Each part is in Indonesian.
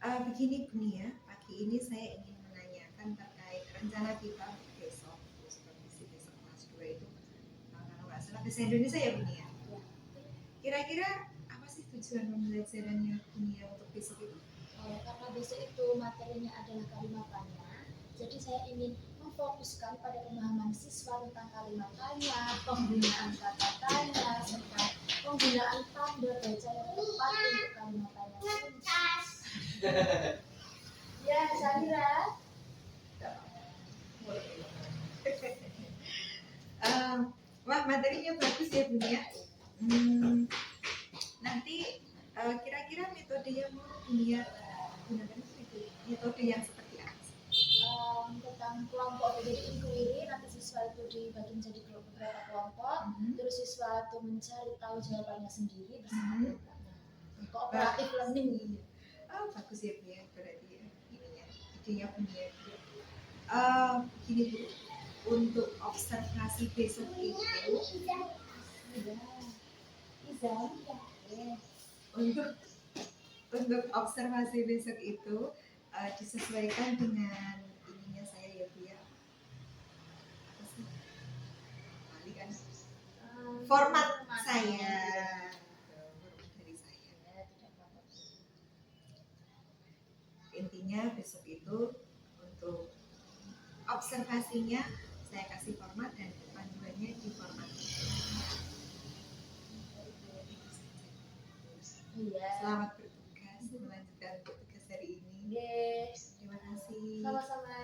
Begini Buni ya, pagi ini saya ingin menanyakan terkait rencana kita untuk besok, supervisi besok kelas 2 itu, kalau nggak salah bahasa Indonesia ya Buni ya. Kira-kira apa sih tujuan pembelajarannya Buni ya untuk besok itu? Karena besok itu materinya adalah kalimat tanya, jadi saya ingin memfokuskan pada pemahaman siswa tentang kalimat tanya, penggunaan kata tanya, serta penggunaan tanda baca yang tepat untuk kalimat tanya. Ya, Sandra. Wah, materinya bagus ya Buni ya. Nanti kira-kira metode yang mau Buni ya gunakan itu metode yang seperti apa? Tentang kelompok, jadi inquiry, nanti siswa itu dibagi menjadi beberapa kelompok, terus siswa itu mencari tahu jawabannya sendiri bersama kooperatif learning. Bagus ya Bu ya, berarti ya ininya idenya Buni ya. Gini Bu, untuk observasi besok itu untuk observasi besok itu disesuaikan dengan ininya saya ya Bu ya. Apa sih? Kali kan format saya. Dari saya. Intinya besok itu untuk observasinya saya kasih format dan panduannya di format. Iya. Selamat bertugas melanjutkan tugas hari ini. Yes. Terima kasih. Sama-sama.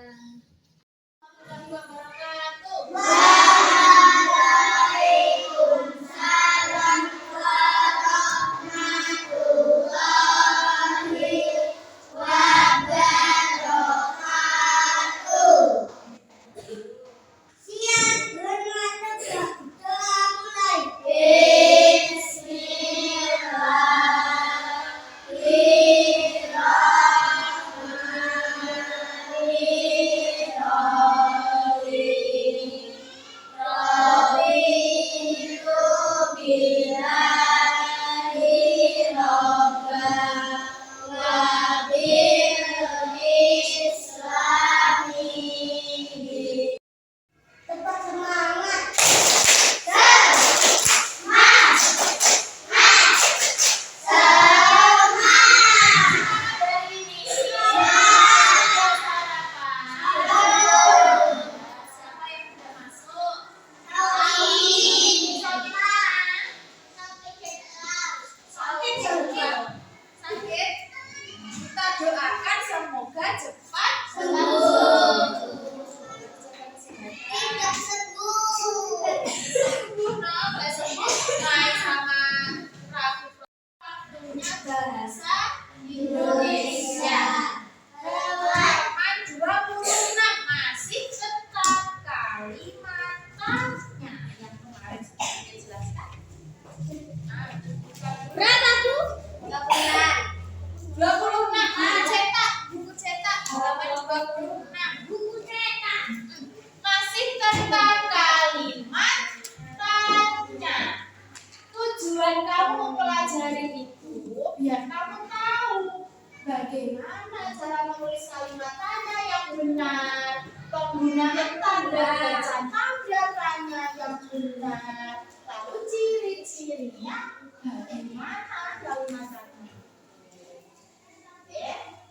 Bagaimana cara menulis kalimat tanya yang benar, penggunaan tanda baca tanda tanya yang benar, lalu ciri-cirinya bagaimana kalimat tanya.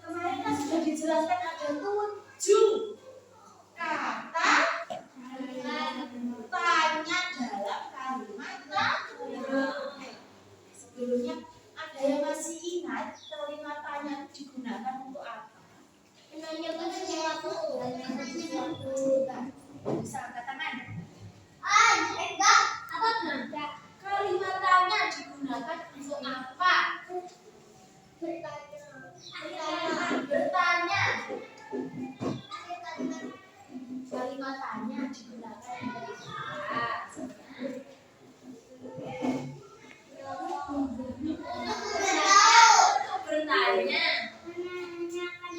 Kemarin kan sudah dijelaskan ada 7 kata tanya dalam kalimat tanya. Sebelumnya ada yang masih ingat kalimat tanya digunakan untuk apa? Menanyakan sesuatu. Bisa angkat tangan. Enggak. Apa enggak? Kalimat tanya digunakan untuk apa? Bertanya. Kalimat tanya digunakan untuk apa? Bertanya, menanyakan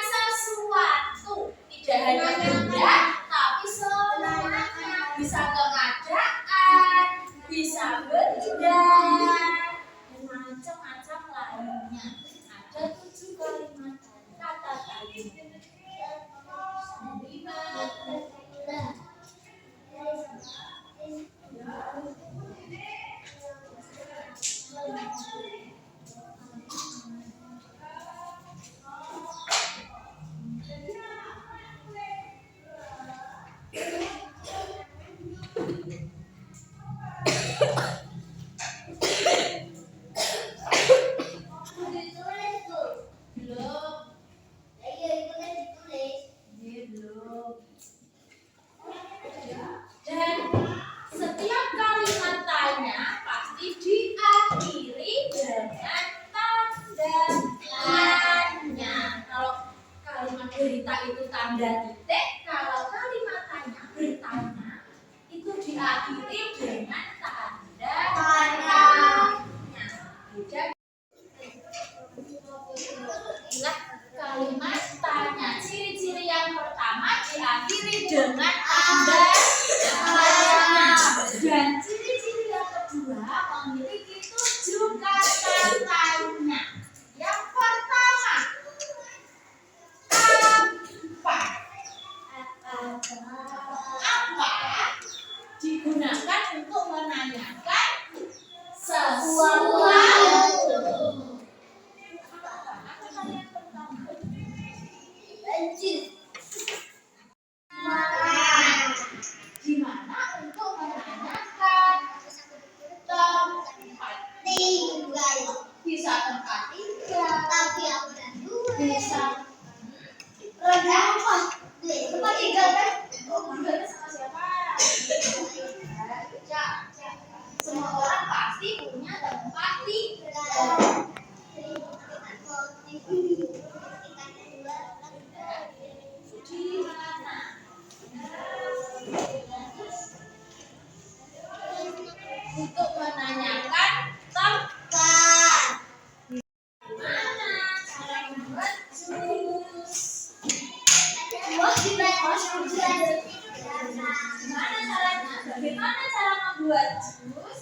sesuatu, tidak hanya benda, tapi semuanya, bisa keadaan, bisa benda, dan macam-macam lain. Dan setiap kalimat tanya pasti diakhiri dengan tanda tanya. Kalau kalimat berita itu tanda titik, kalau kalimat tanya bertanya itu diakhiri dengan tanda tanya. Beda. Inilah kalimat tanya. Ciri-ciri yang pertama diakhiri dengan tanda tanya. Dan ciri-ciri yang kedua memiliki 7 kata tanya. Yang pertama, apa digunakan untuk menanyakan sesuatu. Di mana untuk menanyakan tempat tinggal. Bisa tempat tinggal, bisa tempat tinggal kan? Tinggalnya sama siapa? Semua orang pasti punya tempat tinggal. Di mana? Untuk menanyakan tempat. Gimana cara membuat jus? Bagaimana cara membuat jus?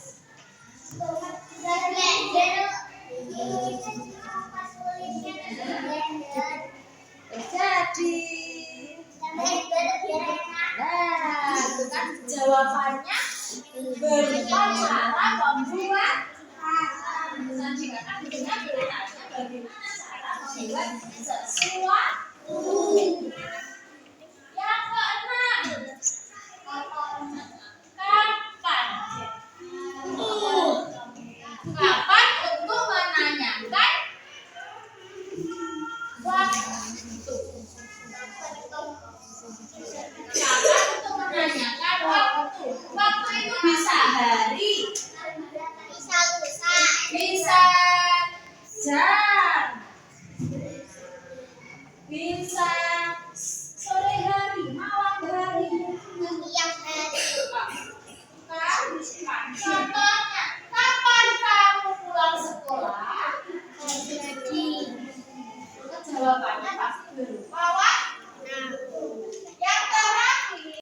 Jadi, nah, itu kan jawabannya berupa cara membuat. Nanti kan bertanya bagaimana cara membuat sesuatu. Yang keenam, kapan? Kapan untuk menanyakan waktu. Kapan untuk menanyakan waktu. Waktu itu bisa hari, bisa jam, bisa sore hari, malam hari. Contohnya, kapan kamu pulang sekolah? Jawabannya pasti berupa waktu. Yang terakhir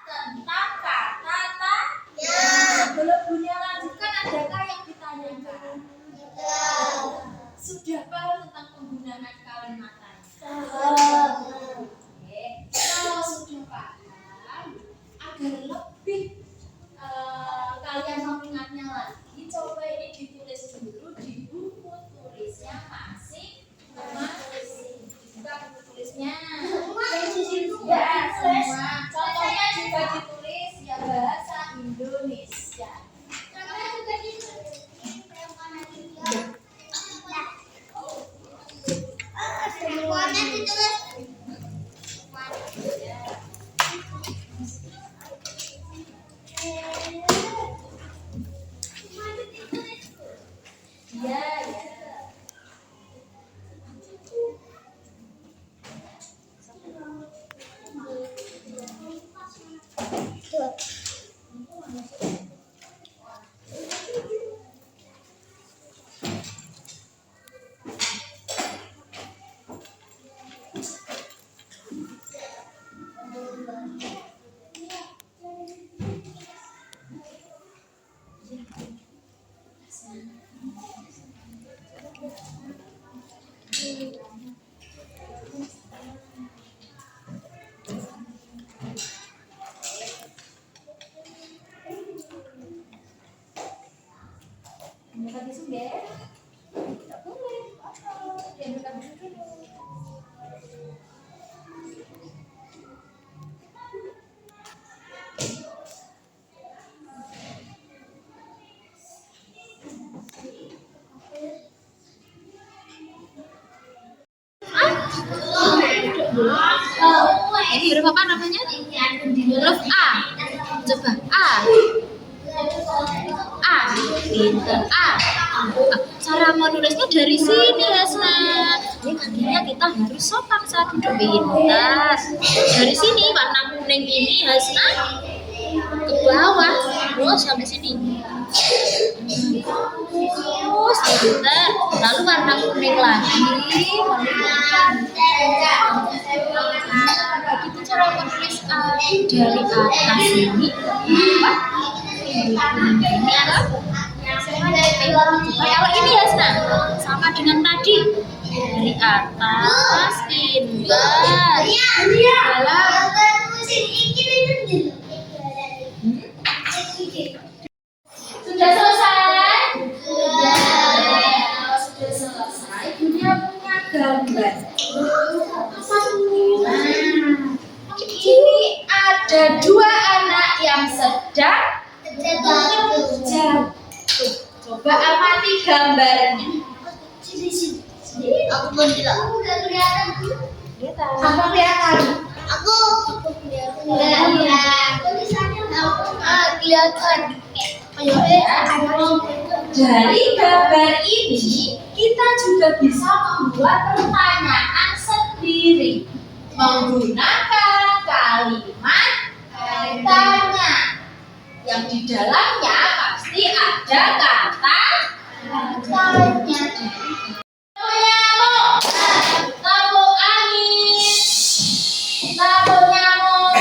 tentang kata tanya. Sebelum Bunya lanjutkan, adakah yang ditanyakan? Sudah paham tentang penggunaan kalimat tanya? Oke, kalau sudah paham, agar lebih kalian mengingatnya lagi, coba ini ditulis dulu di buku tulisnya masing-masing. Dibuka buku tulisnya. Ya, semua. Contohnya juga ditulis ya bahasa Indonesia. Contohnya juga ditulis. Ini huruf apa namanya? Huruf A. Coba A. A. Pinter A. Cara menulisnya dari sini, Hasna. Ini kakinya kita harus sopan saat duduk pintar. Dari sini warna kuning ini, Hasna, ke bawah terus sampai sini. Terus pintar. Lalu warna kuning lagi. Begitu cara menulis A dari atas ini. Ini apa? Kalau ini ya, sama dengan tadi. Dari atas, pintar. Sudah selesai? Sudah selesai. Dunia punya gambar. Ini ada dua anak yang sedang jatuh. Coba amati gambarnya. Aku belum bilang. Aku udah kelihatan. Apa kelihatan? Aku kelihatan. Kelihatan. Dari gambar ini kita juga bisa membuat pertanyaan sendiri menggunakan kalimat tanya yang di dalamnya pasti ada kata tanya. Nyamuk, tabuk angin, tabuk nyamuk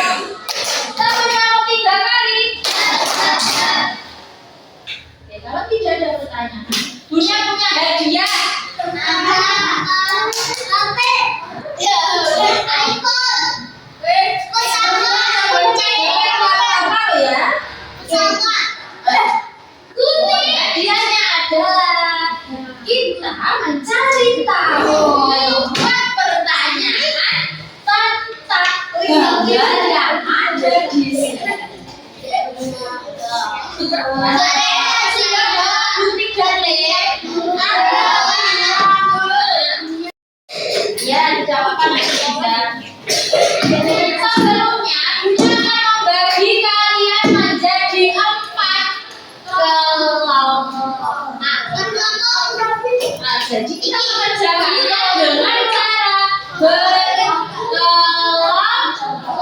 3 kali. Oke, kalau tidak ada pertanyaan, Dunia punya hadiah. Hadiahnya adalah kita mencari tahu membuat pertanyaan tentang gambar yang ada di sini. Ya, dijawabkan lagi ya. Sebelumnya, Bunda akan membagi kalian menjadi 4 kelompok. Nah, jadi kita mengerjakannya dengan cara berkelompok.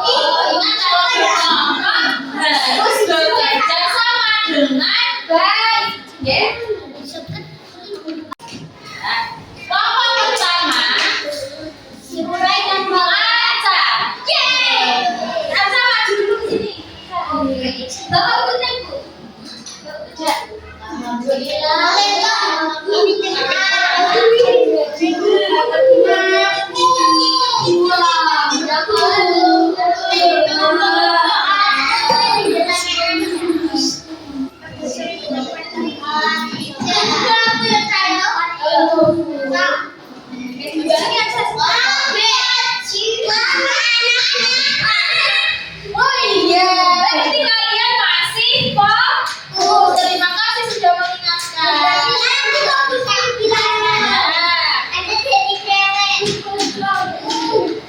Ingat kalau berkelompok harus bekerja sama dengan baik. Ya. Kelompok pertama mulai dengan membaca. Yeay! Elsa maju dulu ke sini. Bapak ikutin Bu. Ya. Alhamdulillah. Oh iya, berarti kalian masih fokus. Terima kasih sudah mengingatkan.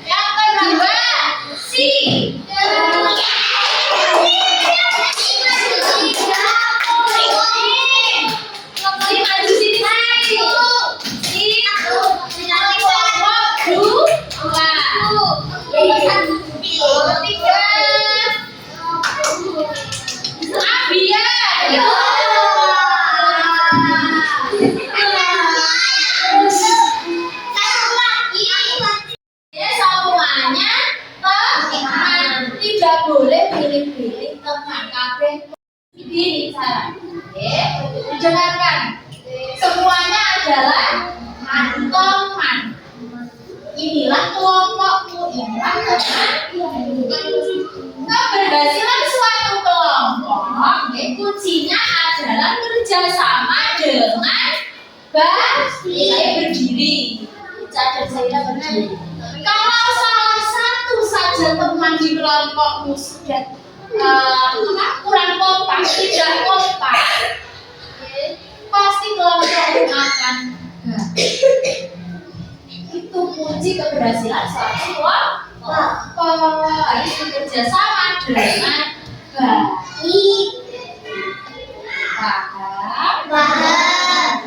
Yang kedua, si. Si maju sini. Si. Semuanya teman, tidak boleh pilih-pilih teman. Kabeh ini cara. Dengarkan. Semuanya adalah teman. Inilah kelompokmu, inilah teman. Keberhasilan suatu kelompok, kuncinya adalah kerjasama dengan berdiri. Cadar saya berdiri. Kalau salah satu saja teman di kelompokmu sudah kurang kompak, tidak kompak, pasti kelompokmu akan itu kunci keberhasilan suatu kelompok. harus bekerja sama dengan baik. Paham?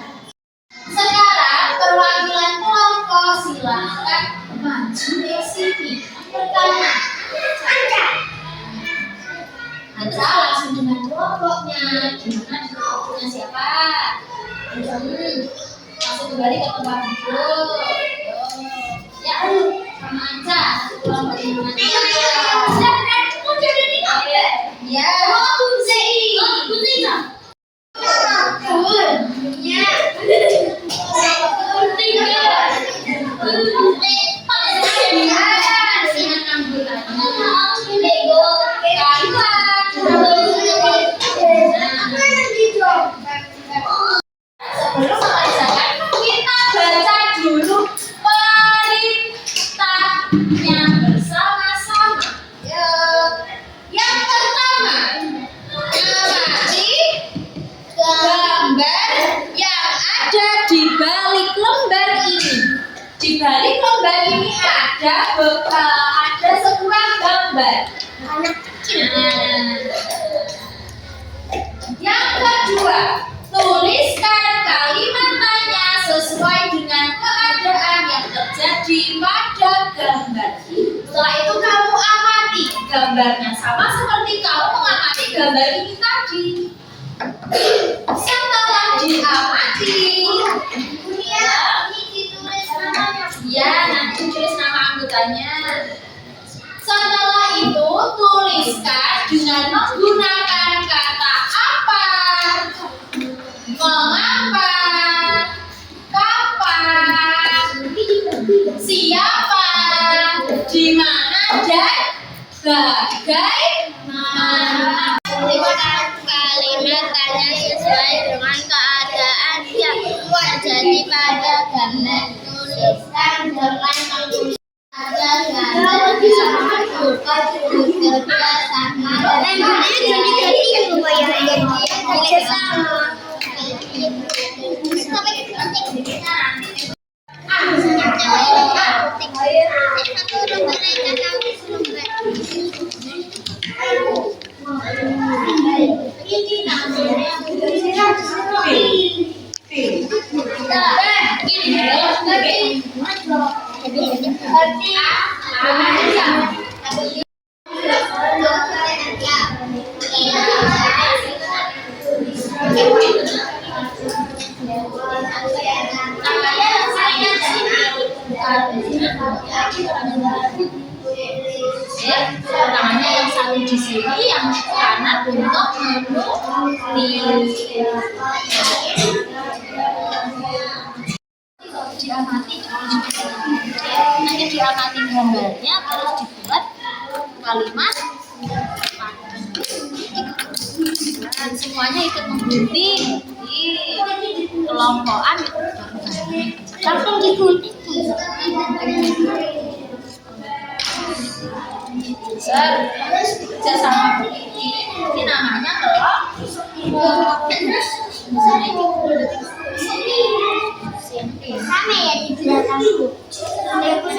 Sekarang perwakilan kelompok silakan maju ke sini. Pertama, Anca langsung dengan kelompoknya. Gimana kelompoknya siapa? Langsung kembali ke tempat duduk. Ya, sama Anca. Kelompok dengan Anca. Ya. Sebelum mengerjakan, kita baca dulu perintahnya bersama-sama. Yang pertama, amati gambar yang ada di balik lembar ini. Di balik lembar ini ada sebuah gambar. Yang kedua, tuliskan kalimat tanya sesuai dengan keadaan yang terjadi pada gambar. Setelah itu kamu amati gambarnya sama seperti kamu mengamati gambar ini tadi. Setelah diamati, ya nanti tulis nama anggotanya. Setelah itu tuliskan dengan menggunakan kata apa, mengapa, kapan, siapa, di mana, dan bagaimana. Tuliskan kalimat tanya sesuai dengan keadaan yang terjadi pada gambar. Tuliskan dengan menggunakan gambar bisa menunjukkan bekerja sama dengan Ini namanya namanya yang satu di sini, yang kanan untuk diamati, nanti diamati gambarnya, terus dibuat kalimat dan semuanya ikut menggunting di kelompokan langsung digunting. Terus kerja sama ini namanya kelompok. sama ya di belakangku.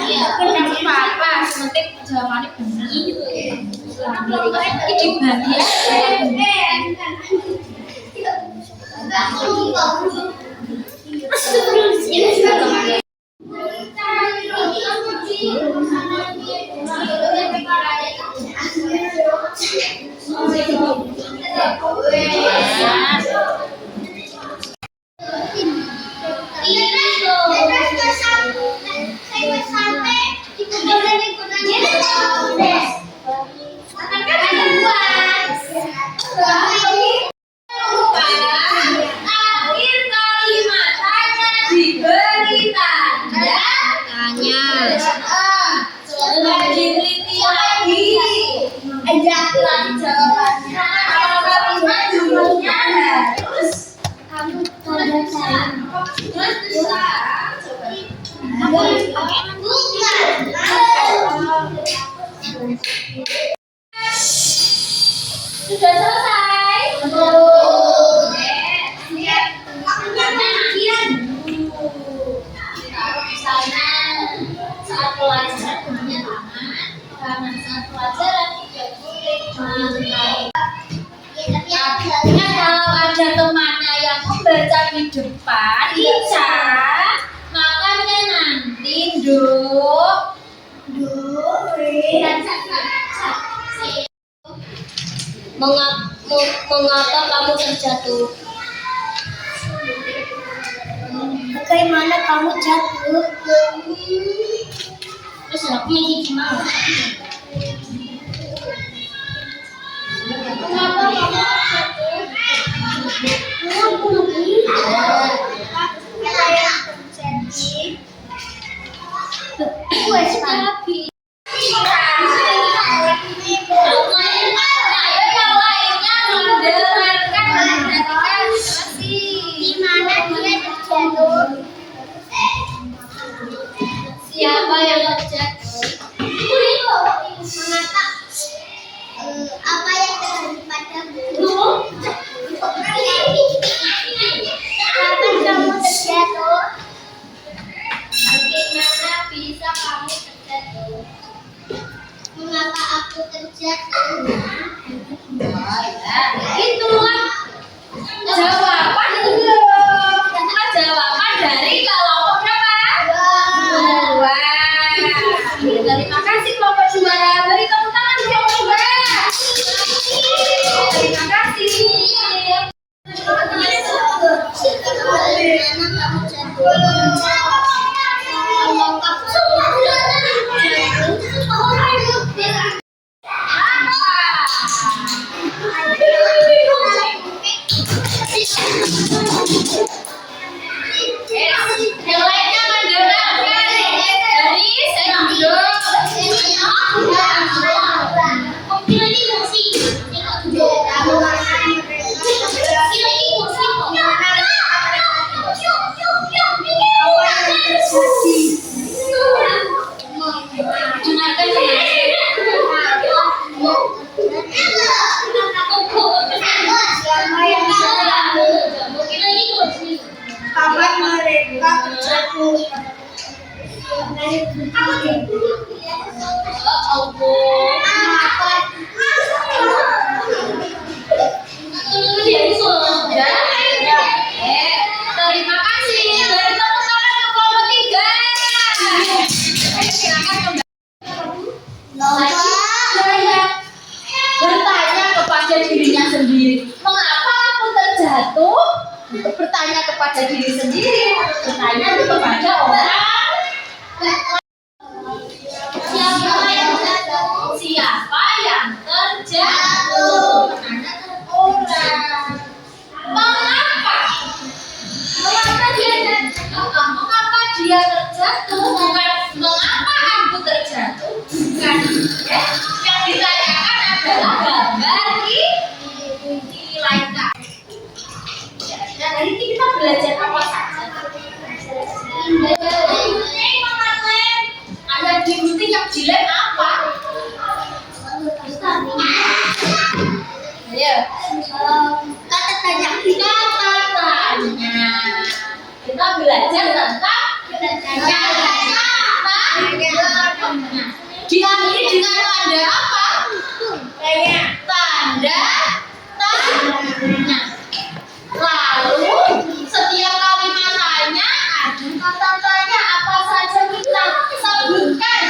Iya, apa sementing jawabannya benar. Ini dibagi Sudah selesai. Siap. Kalau misalnya saat pelajaran punya tangan, depan, Ica. Makannya nanti, Duk. Mengapa kamu terjatuh? Bagaimana kamu jatuh? Terus aku masih gimana? Mengapa kamu jatuh? Aku tapi Siapa yang terjatuh? mengapa apa yang terjadi padamu? Kapan kamu terjatuh? Bagaimana bisa kamu terjatuh? Mengapa aku terjatuh? Itu jawaban jawaban dari kelompok berapa? Dua. Terima kasih kelompok dua. Beri tepuk tangan kelompok dua. Terima kasih. Yang lainnya mendengarkan dari Sendok. Dengarkan Kapan mereka terjatuh? Terima kasih. Beri tepuk tangan untuk kelompok tiga. Silakan bertanya kepada dirinya sendiri. Mengapa aku terjatuh? Untuk bertanya kepada diri sendiri, bertanya kepada orang. Siapa yang terjatuh? Bertanya ke orang. Mengapa? Mengapa dia terjatuh? Bukan mengapa aku terjatuh? Bukan. Ya? Yang ditanyakan adalah gambar nilai K. Dan hari ini kita belajar apa saja? Ada di gunting yang jelek apa? Ayo. Kata tanya. Kita belajar tentang diakhiri dengan tanda apa? Tanda tanya. Lalu setiap kalimat tanya ada kata tanya apa saja kita sebutkan.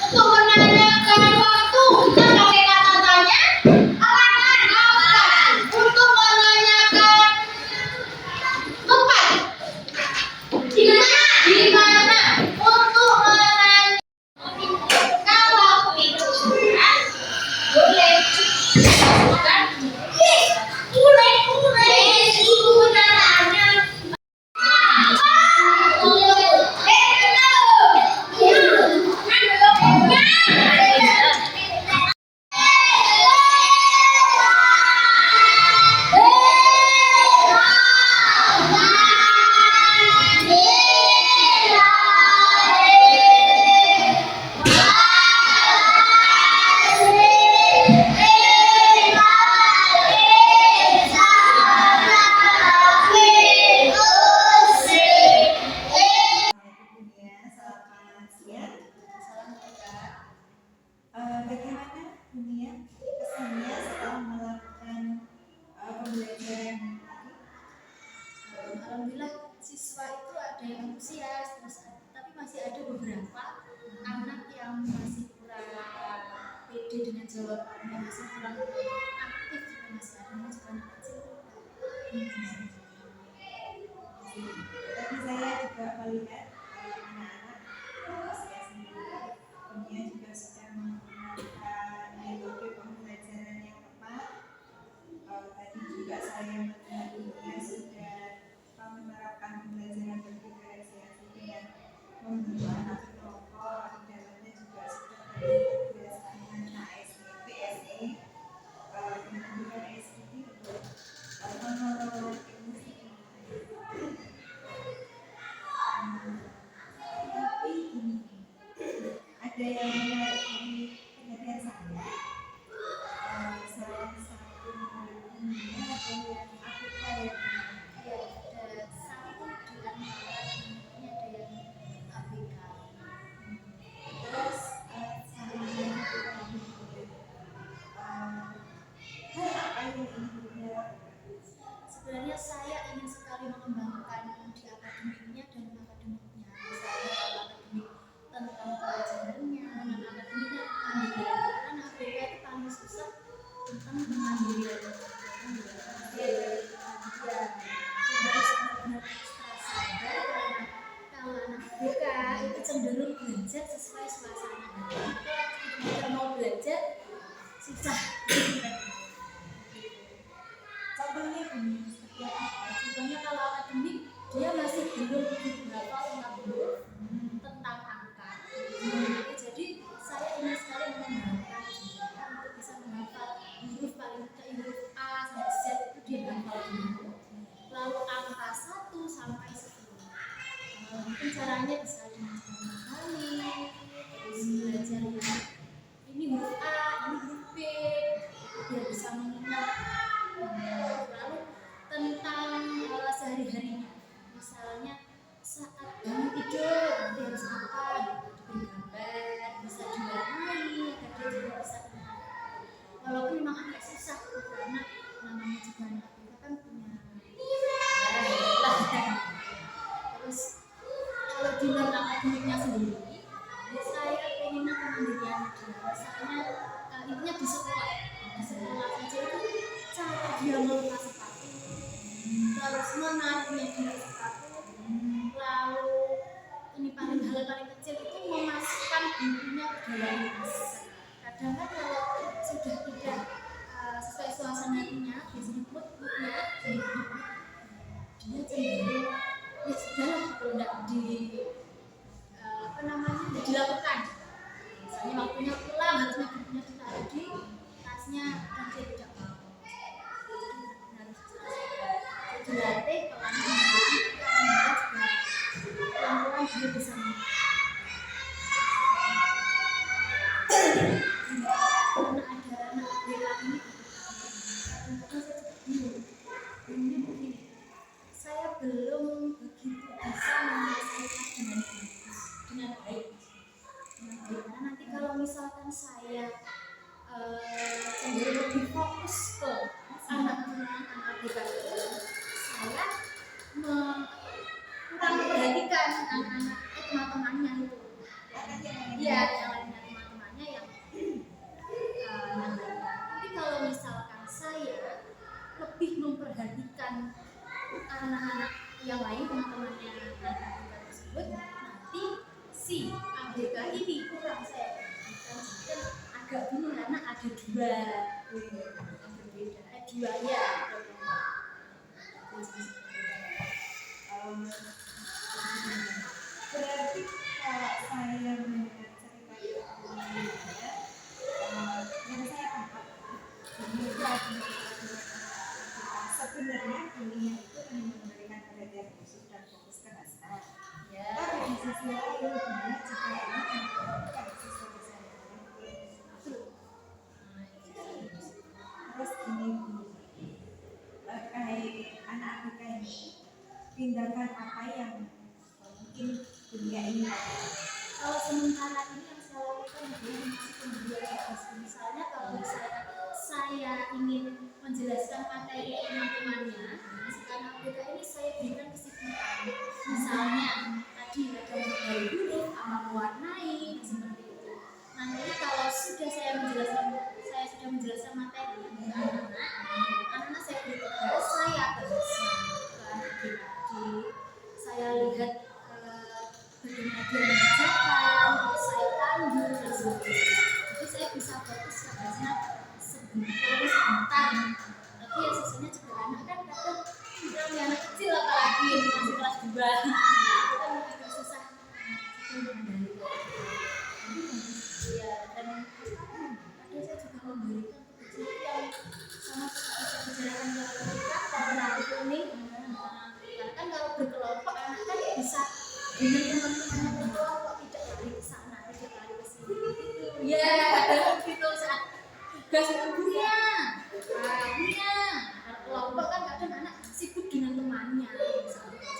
Untuk menanyakan waktu kita pakai kata tanya. Untuk menanyakan tempat. Di mana? Untuk menanyakan waktu boleh dengan jawabannya masih kurang aktif juga masih ada juga anak kecil. Tapi saya juga melihat anak-anak usia sendiri dunia juga sudah menggunakan metode pembelajaran yang tepat. Tadi juga saya melihat dunia sudah menerapkan pembelajaran berdiferensiasi dengan membuat anak kelompok, di dalamnya juga sudah terbiasa dengan HSE, PSE, dengan SPT untuk mengelola emosi. Tapi ini ada yang menarik dari perhatian saya. Salah satu muridnya ada yang aku kayak Ya, ada satu di antara ini ada yang ABK. terus saya hal apa yang ingin Bunda lakukan? Sebenarnya saya ingin sekali mengembangkan di akademiknya dan akademiknya. Misalnya kalau akademik tentang pelajarannya, non akademiknya kemandirian. Karena ABK itu paling susah tentang kemandirian. Ya, harus benar-benar ekstra sabar karena kalau anak ABK itu cenderung belajar sesuai suasana. Kalau kita mau belajar susah. Contohnya ini seperti apa? Contohnya kalau akademik dia masih belum beberapa tentang huruf, tentang angka. Jadi saya ingin sekali mengembangkan dia untuk bisa menghafal huruf paling tidak huruf A sampai Z itu dia hafal dulu. Lalu angka 1 sampai 10. Mungkin caranya bisa dengan cara menghafali, terus belajar yang ini huruf A, ini huruf B, biar bisa mengingat. Lalu tentang sehari-harinya, misalnya saat bangun tidur nanti harus apa, diberi gambar, bisa diwarnai agar dia juga bisa ingat. Walaupun memang agak susah karena namanya juga anak kita kan punya terus kalau di non akademiknya sendiri saya pengennya kemandirian dia misalnya intinya di sekolah saja itu cara dia melepas sepatu terus menaruhnya di sepatu lalu ini hal paling kecil itu memasukkan bukunya ke dalam tas. Kadang kan kalau sudah tidak sesuai suasana hatinya biasanya moodnya dia cenderung ya sudah kalau tidak tidak dilakukan. Misalnya waktunya pulang harusnya bukunya ditaruh di tasnya dan dia tidak mau. Harus dilatih pelan-pelan pelan-pelan dia bisa karena ada anak ABK ini begini, saya belum begitu bisa menyelesaikan dengan baik. Karena nanti kalau misalkan saya cenderung lebih fokus ke anak-anak ABK itu, saya kurang memperhatikan anak-anak teman-temannya itu. Iya, yang lainnya teman-temannya yang lainnya. Tapi kalau misalkan saya lebih memperhatikan anak-anak yang lain teman-temannya anak-anak tersebut, nanti si ABK ini kurang saya perhatikan. Dan agak bingung karena ada dua berbeda, dua ya. Berarti kalau saya mendengar cerita Bunda, yang saya tangkap sebenarnya kuliah itu hanya memberikan perhatian khusus dan fokus ke hasil. Tapi di sisi lain Bunda juga ingin memperhatikan siswa keseharian. Terus ini terkait anak ABK ini, tindakan apa yang mungkin Bunda ini lakukan? Kalau sementara ini yang saya lakukan adalah masih pemberian tugas. Misalnya kalau saya ingin menjelaskan materi teman-temannya, karena ABK ini saya berikan kesibukan. Misalnya tadi ada menggali huruf, apa mewarnai, seperti itu. Nanti kalau sudah saya menjelaskan walaupun sebentar. Tapi ya sisanya juga anak kan kadang namanya anak kecil apalagi yang masih kelas 2 itu kan agak susah mengendalikan. Ya dan kadang saya juga memberikan kecil yang sama seperti saya bicarakan kalau kita kooperatif ini. Karena kan kalau berkelompok anak kan bisa dengan teman-temannya berkelompok, tidak lari ke sana, tidak lari ke sini gitu. Ya kadang gitu saat tugas itu Buya, Buya. Kalau kelompok kan kadang anak sibuk dengan temannya. Misalnya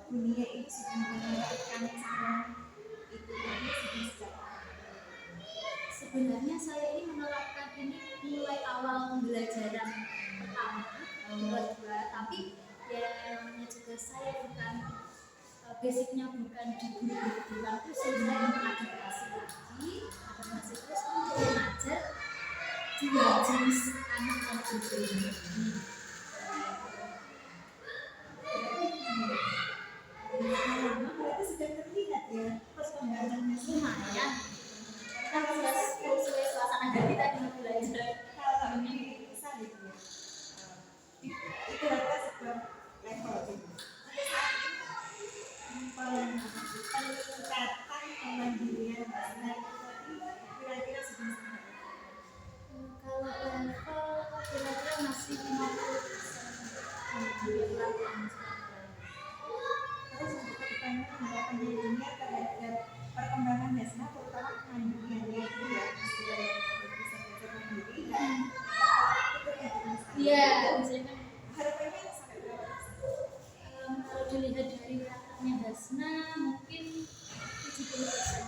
dunia ini sudah menerapkan cara itu tadi sejak sebenarnya saya ini menerapkan ini mulai awal pembelajaran pertama kedua, tapi ya namanya juga saya bukan basicnya bukan di guru kebetulan itu saya mengadaptasi terus untuk mengajar dua jenis anak yang berbeda. itu sudah terlihat ya perkembangannya Lumayan kan sesuai suasana hati tadi belajar. kalau ini salib ya itu adalah sebuah level gitu. Peningkatan kemandirian bahasa itu tadi kira-kira sudah sampai Kalau level kira-kira masih 50%. terus untuk kedepannya harapan dirinya terhadap perkembangan Hasna terutama kemandiriannya itu ya sudah bisa belajar mandiri dan itu Iya, misalnya harapannya sampai berapa persen? kalau dilihat dari karakternya Hasna mungkin 70%.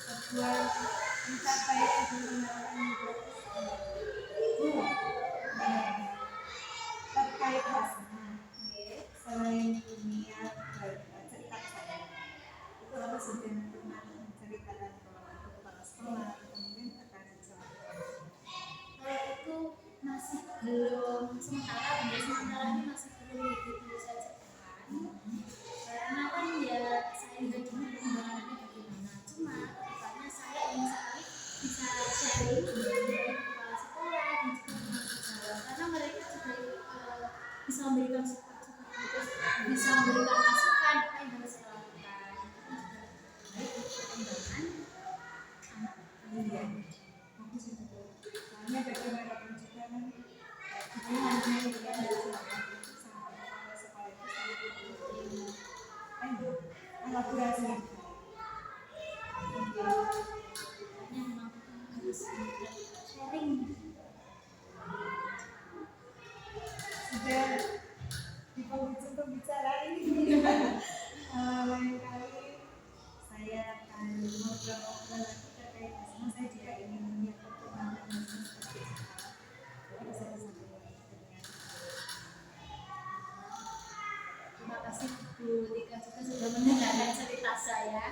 Sebuah pencapaian dan penerapan terkait Hasna selain dunia cerita saya itu apa sudah pernah menceritakan ke kepala sekolah atau mungkin rekan sejawat Kalau itu masih belum sementara ini masih perlu gitu saya ceritakan. Karena kan ya saya lihat dulu perkembangannya bagaimana. Cuma kedepannya saya ingin sekali bisa sharing dengan kepala sekolah dan juga dengan sejawat karena mereka juga bisa memberikan support itu, bisa memberikan masukan apa yang harus saya lakukan. Baik untuk perkembangan anak kalian. aku sih betul soalnya bagaimanapun juga kan hubungan dengan sejawat itu sama kepala sekolah itu sangat penting kan itu kolaborasi yang baik. Makanya memang harus sharing. Sudah di penghujung pembicaraan ini lain kali saya akan ngobrol-ngobrol lagi terkait Hasna. Saya juga ingin melihat perkembangan Hasna seperti apa. Jadi bisa disampaikan dengan Terima kasih Bu Tika juga sudah mendengarkan cerita saya.